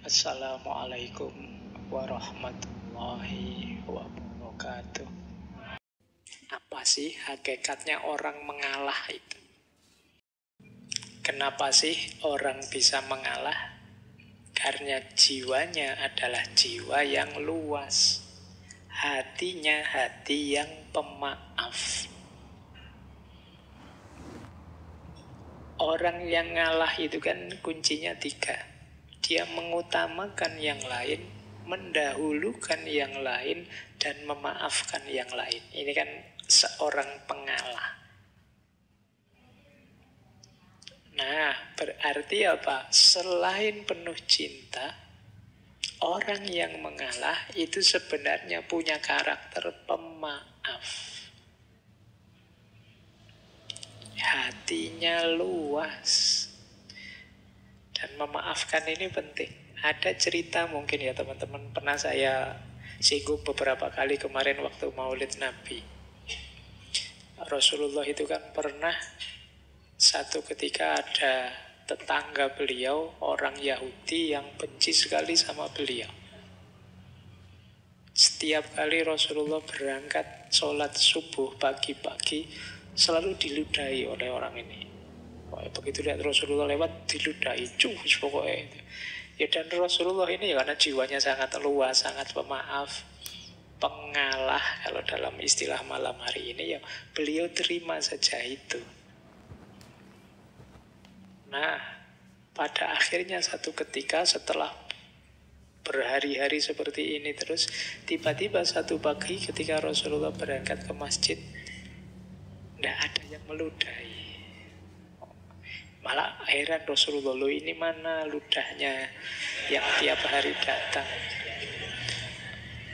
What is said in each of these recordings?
Assalamualaikum warahmatullahi wabarakatuh. Apa sih hakikatnya orang mengalah itu? Kenapa sih orang bisa mengalah? Karena jiwanya adalah jiwa yang luas. Hatinya hati yang pemaaf. Orang yang ngalah itu kan kuncinya 3. Dia mengutamakan yang lain, mendahulukan yang lain, dan memaafkan yang lain. Ini kan seorang pengalah. Nah, berarti apa? Selain penuh cinta, orang yang mengalah itu sebenarnya punya karakter pemaaf. Hatinya luas. Dan memaafkan ini penting. Ada cerita mungkin ya teman-teman, pernah saya singgung beberapa kali kemarin waktu Maulid Nabi. Rasulullah itu kan pernah satu ketika ada tetangga beliau, orang Yahudi yang benci sekali sama beliau. Setiap kali Rasulullah berangkat sholat subuh pagi-pagi, selalu diludahi oleh orang ini. Begitu lihat Rasulullah lewat, diludahi, cus pokoknya itu. Ya, dan Rasulullah ini ya karena jiwanya sangat luas, sangat pemaaf, pengalah kalau dalam istilah malam hari ini, ya beliau terima saja itu. Nah, pada akhirnya satu ketika setelah berhari-hari seperti ini terus, tiba-tiba satu pagi ketika Rasulullah berangkat ke masjid, tidak ada yang meludahi. Malah heran Rasulullah, loh ini mana ludahnya yang tiap hari datang.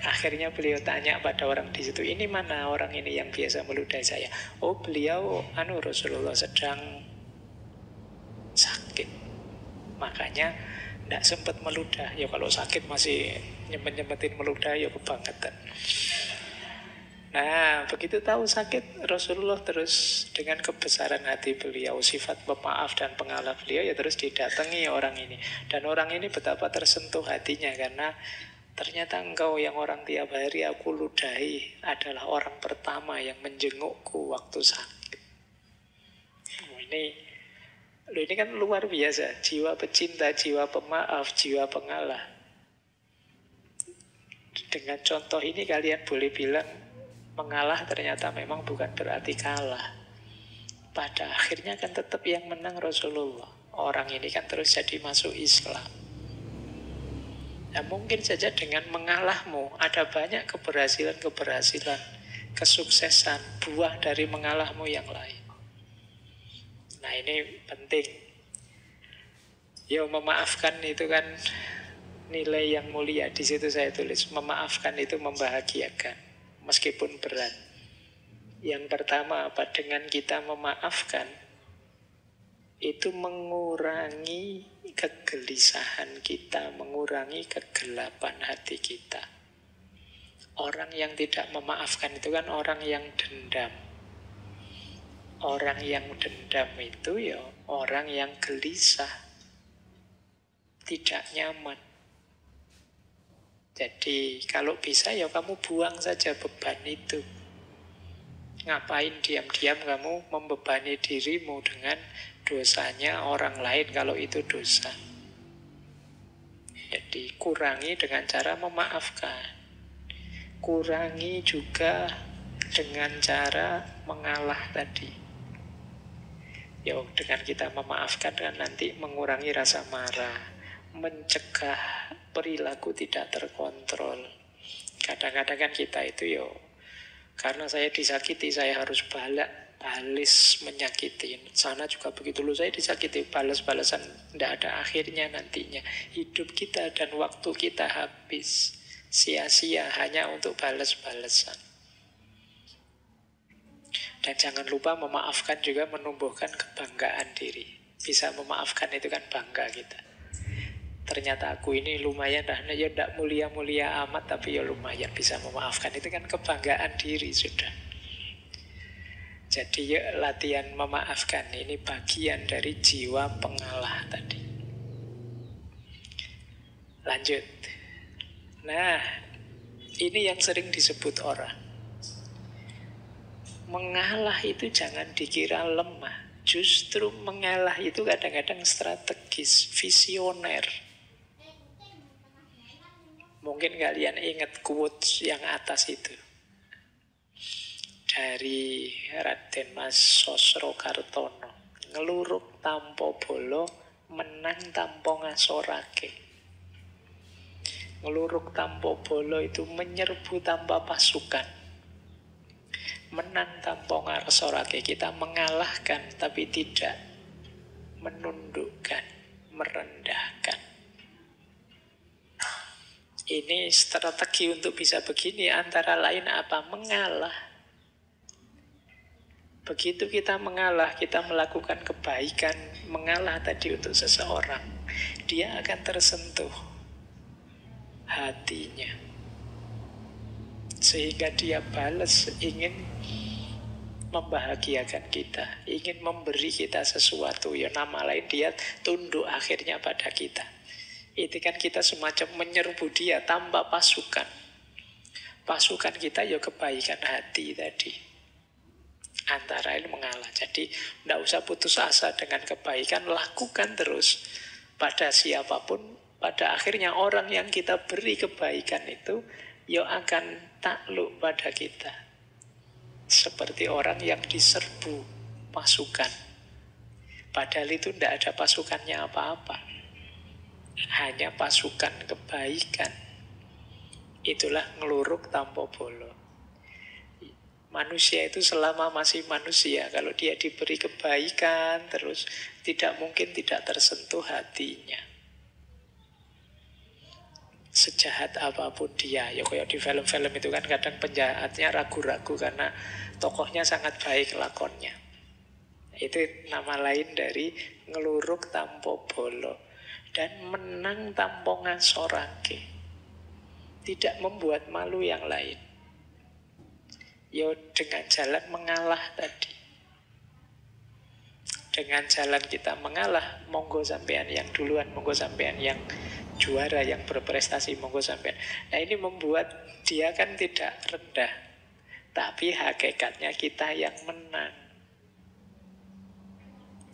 Akhirnya beliau tanya pada orang di situ, ini mana orang ini yang biasa meludahi saya? Oh, beliau Rasulullah sedang sakit, makanya tidak sempat meludah. Ya kalau sakit masih nyempet-nyempetin meludah, ya kebangetan. Nah, begitu tahu sakit, Rasulullah terus dengan kebesaran hati beliau, sifat pemaaf dan pengalah beliau, ya terus didatangi orang ini. Dan orang ini betapa tersentuh hatinya, karena ternyata engkau yang orang tiap hari aku ludahi adalah orang pertama yang menjengukku waktu sakit. Ini kan luar biasa, jiwa pecinta, jiwa pemaaf, jiwa pengalah. Dengan contoh ini kalian boleh bilang, mengalah ternyata memang bukan berarti kalah. Pada akhirnya kan tetap yang menang Rasulullah. Orang ini kan terus jadi masuk Islam. Nah, mungkin saja dengan mengalahmu ada banyak keberhasilan, kesuksesan, buah dari mengalahmu yang lain. Nah, ini penting. Ya, memaafkan itu kan nilai yang mulia. Di situ saya tulis, memaafkan itu membahagiakan meskipun berat. Yang pertama apa? Dengan kita memaafkan, itu mengurangi kegelisahan kita, mengurangi kegelapan hati kita. Orang yang tidak memaafkan itu kan orang yang dendam. Orang yang dendam itu ya orang yang gelisah, tidak nyaman. Jadi kalau bisa ya kamu buang saja beban itu. Ngapain diam-diam kamu membebani dirimu dengan dosanya orang lain kalau itu dosa. Jadi kurangi dengan cara memaafkan. Kurangi juga dengan cara mengalah tadi. Ya, dengan kita memaafkan kan nanti mengurangi rasa marah, mencegah perilaku tidak terkontrol. Kadang-kadang kan kita itu karena saya disakiti, saya harus balas menyakiti. Sana juga begitu, loh saya disakiti, balas-balasan tidak ada akhirnya nantinya. Hidup kita dan waktu kita habis sia-sia hanya untuk balas-balasan. Dan jangan lupa memaafkan juga menumbuhkan kebanggaan diri. Bisa memaafkan itu kan bangga kita. Ternyata aku ini lumayan, ya tidak mulia-mulia amat, tapi ya lumayan bisa memaafkan. Itu kan kebanggaan diri sudah. Jadi ya latihan memaafkan ini bagian dari jiwa pengalah tadi. Lanjut. Nah, ini yang sering disebut orang. Mengalah itu jangan dikira lemah. Justru mengalah itu kadang-kadang strategis, visioner. Mungkin kalian ingat quotes yang atas itu. Dari Raden Mas Sosrokartono. Ngeluruk tampo bolo, menang tampo ngasorake. Ngeluruk tampo bolo itu menyerbu tanpa pasukan. Menang tanpa ngasorake. Kita mengalahkan tapi tidak menundukkan, merendahkan. Ini strategi untuk bisa begini antara lain apa? Mengalah. Begitu kita mengalah, kita melakukan kebaikan, mengalah tadi untuk seseorang, dia akan tersentuh hatinya. Sehingga dia balas, ingin membahagiakan kita, ingin memberi kita sesuatu. Ya nama lain dia tunduk akhirnya pada kita. Itu kan kita semacam menyerbu dia tanpa pasukan. Pasukan kita ya kebaikan hati tadi. Antara lain mengalah. Jadi tidak usah putus asa dengan kebaikan, lakukan terus pada siapapun. Pada akhirnya orang yang kita beri kebaikan itu ya akan takluk pada kita. Seperti orang yang diserbu pasukan. Padahal itu tidak ada pasukannya apa-apa. Hanya pasukan kebaikan. Itulah ngeluruk tanpa bolo. Manusia itu selama masih manusia, kalau dia diberi kebaikan terus, tidak mungkin tidak tersentuh hatinya. Sejahat apapun dia. Ya kayak di film-film itu kan kadang penjahatnya ragu-ragu karena tokohnya sangat baik lakonnya. Itu nama lain dari ngeluruk tanpa bolo. Dan menang tanpa ngasorake. Tidak membuat malu yang lain. Ya dengan jalan mengalah tadi. Dengan jalan kita mengalah, monggo sampean yang duluan, monggo sampean yang juara, yang berprestasi, monggo sampean. Nah ini membuat dia kan tidak rendah. Tapi hakikatnya kita yang menang.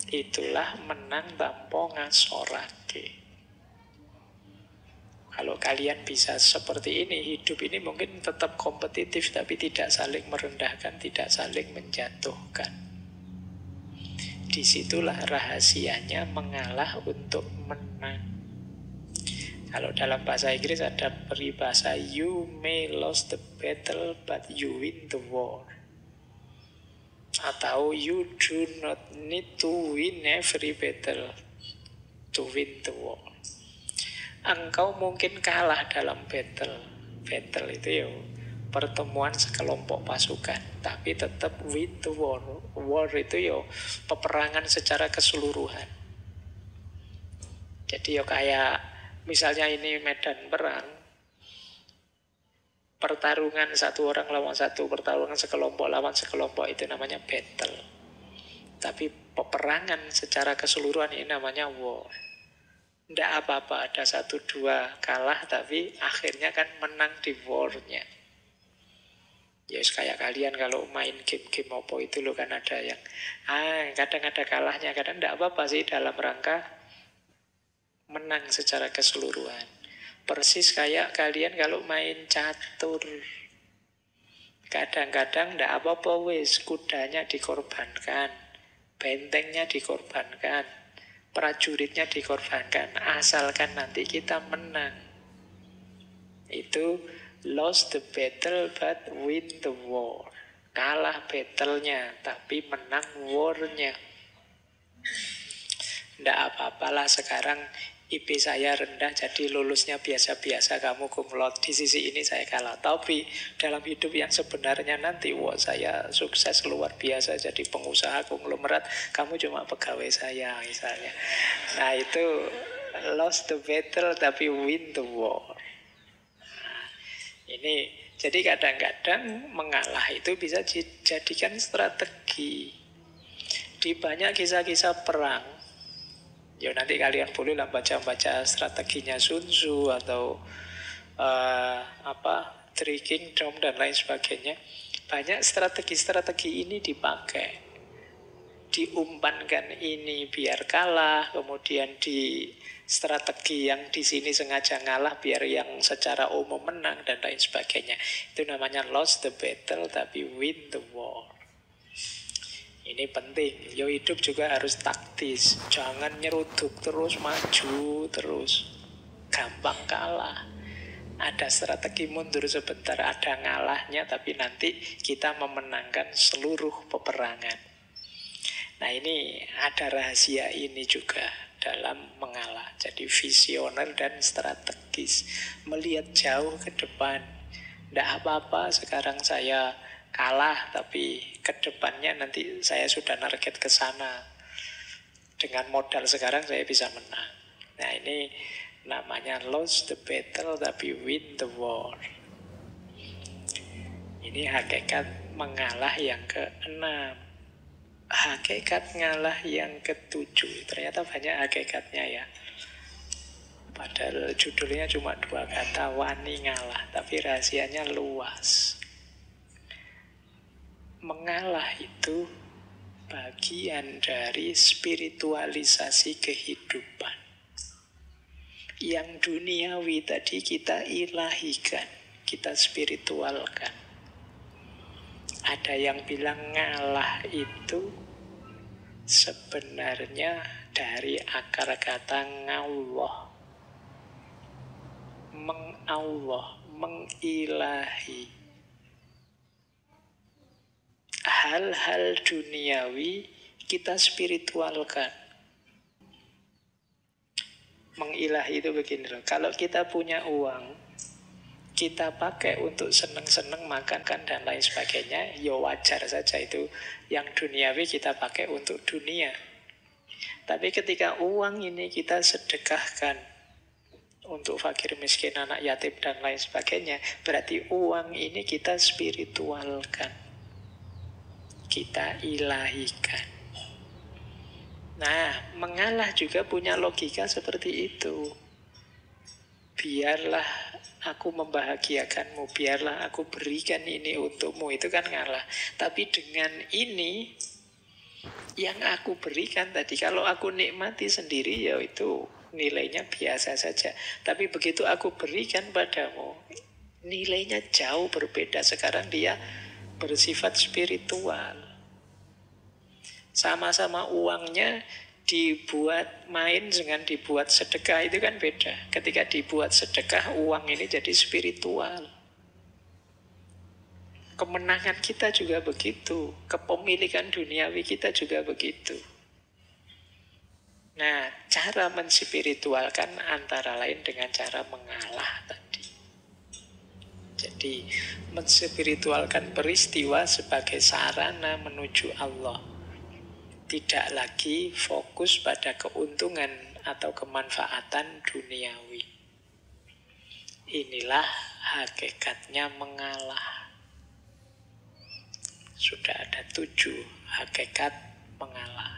Itulah menang tanpa ngasorake. Kalau kalian bisa seperti ini, hidup ini mungkin tetap kompetitif, tapi tidak saling merendahkan, tidak saling menjatuhkan. Disitulah rahasianya mengalah untuk menang. Kalau dalam bahasa Inggris ada peribahasa, you may lose the battle, but you win the war. Atau you do not need to win every battle to win the war. Engkau mungkin kalah dalam battle. Battle itu ya pertemuan sekelompok pasukan, tapi tetap win the war. War itu ya peperangan secara keseluruhan. Jadi ya kayak misalnya ini medan perang, pertarungan satu orang lawan satu, pertarungan sekelompok lawan sekelompok, itu namanya battle. Tapi peperangan secara keseluruhan ini namanya war. Tidak apa-apa, ada 1-2 kalah, tapi akhirnya kan menang di war-nya. Ya kayak kalian kalau main game-game apa itu loh kan ada yang kadang ada kalahnya, kadang tidak apa-apa sih dalam rangka menang secara keseluruhan. Persis kayak kalian kalau main catur. Kadang-kadang tidak apa-apa wis, kudanya dikorbankan, bentengnya dikorbankan, prajuritnya dikorbankan, asalkan nanti kita menang. Itu lost the battle but win the war. Kalah battle-nya tapi menang war-nya. Tidak apa-apalah sekarang IP saya rendah, jadi lulusnya biasa-biasa, kamu cum laude. Di sisi ini saya kalah. Tapi dalam hidup yang sebenarnya nanti, wah saya sukses luar biasa, jadi pengusaha konglomerat, kamu cuma pegawai saya misalnya. Nah itu lost the battle tapi win the war. Nah, ini jadi kadang-kadang mengalah itu bisa dijadikan strategi. Di banyak kisah-kisah perang Ya nanti kalian bolehlah baca-baca strateginya Sun Tzu atau Three Kingdom dan lain sebagainya. Banyak strategi-strategi ini dipakai. Diumpankan ini biar kalah, kemudian di strategi yang di sini sengaja ngalah biar yang secara umum menang dan lain sebagainya. Itu namanya lost the battle tapi win the war. Ini penting. Yo hidup juga harus taktis. Jangan nyeruduk terus, maju terus. Gampang kalah. Ada strategi mundur sebentar, ada ngalahnya, tapi nanti kita memenangkan seluruh peperangan. Nah ini ada rahasia ini juga dalam mengalah. Jadi visioner dan strategis. Melihat jauh ke depan. Tidak apa-apa sekarang saya kalah, tapi ke depannya nanti saya sudah target ke sana. Dengan modal sekarang saya bisa menang. Nah ini namanya lose the battle tapi win the war. Ini hakikat mengalah yang ke-6. Hakikat ngalah yang ke-7. Ternyata banyak hakikatnya ya. Padahal judulnya cuma 2 kata, wani ngalah. Tapi rahasianya luas. Mengalah itu bagian dari spiritualisasi kehidupan. Yang duniawi tadi kita ilahikan, kita spiritualkan. Ada yang bilang ngalah itu sebenarnya dari akar kata ngawah. Mengawah, mengilahi. Hal-hal duniawi kita spiritualkan. Mengilahi itu begini loh. Kalau kita punya uang, kita pakai untuk seneng-seneng makan kan dan lain sebagainya, ya wajar saja itu. Yang duniawi kita pakai untuk dunia. Tapi ketika uang ini kita sedekahkan untuk fakir miskin, anak yatim dan lain sebagainya, berarti uang ini kita spiritualkan, kita ilahikan. Nah, mengalah juga punya logika seperti itu. Biarlah aku membahagiakanmu, biarlah aku berikan ini untukmu, itu kan ngalah. Tapi dengan ini yang aku berikan tadi, kalau aku nikmati sendiri ya itu nilainya biasa saja. Tapi begitu aku berikan padamu, nilainya jauh berbeda. Sekarang dia bersifat spiritual. Sama-sama uangnya dibuat main dengan dibuat sedekah itu kan beda. Ketika dibuat sedekah, uang ini jadi spiritual. Kemenangan kita juga begitu. Kepemilikan duniawi kita juga begitu. Nah, cara menspiritualkan antara lain dengan cara mengalah tadi. Jadi, menspiritualkan peristiwa sebagai sarana menuju Allah. Tidak lagi fokus pada keuntungan atau kemanfaatan duniawi. Inilah hakikatnya mengalah. Sudah ada 7 hakikat mengalah.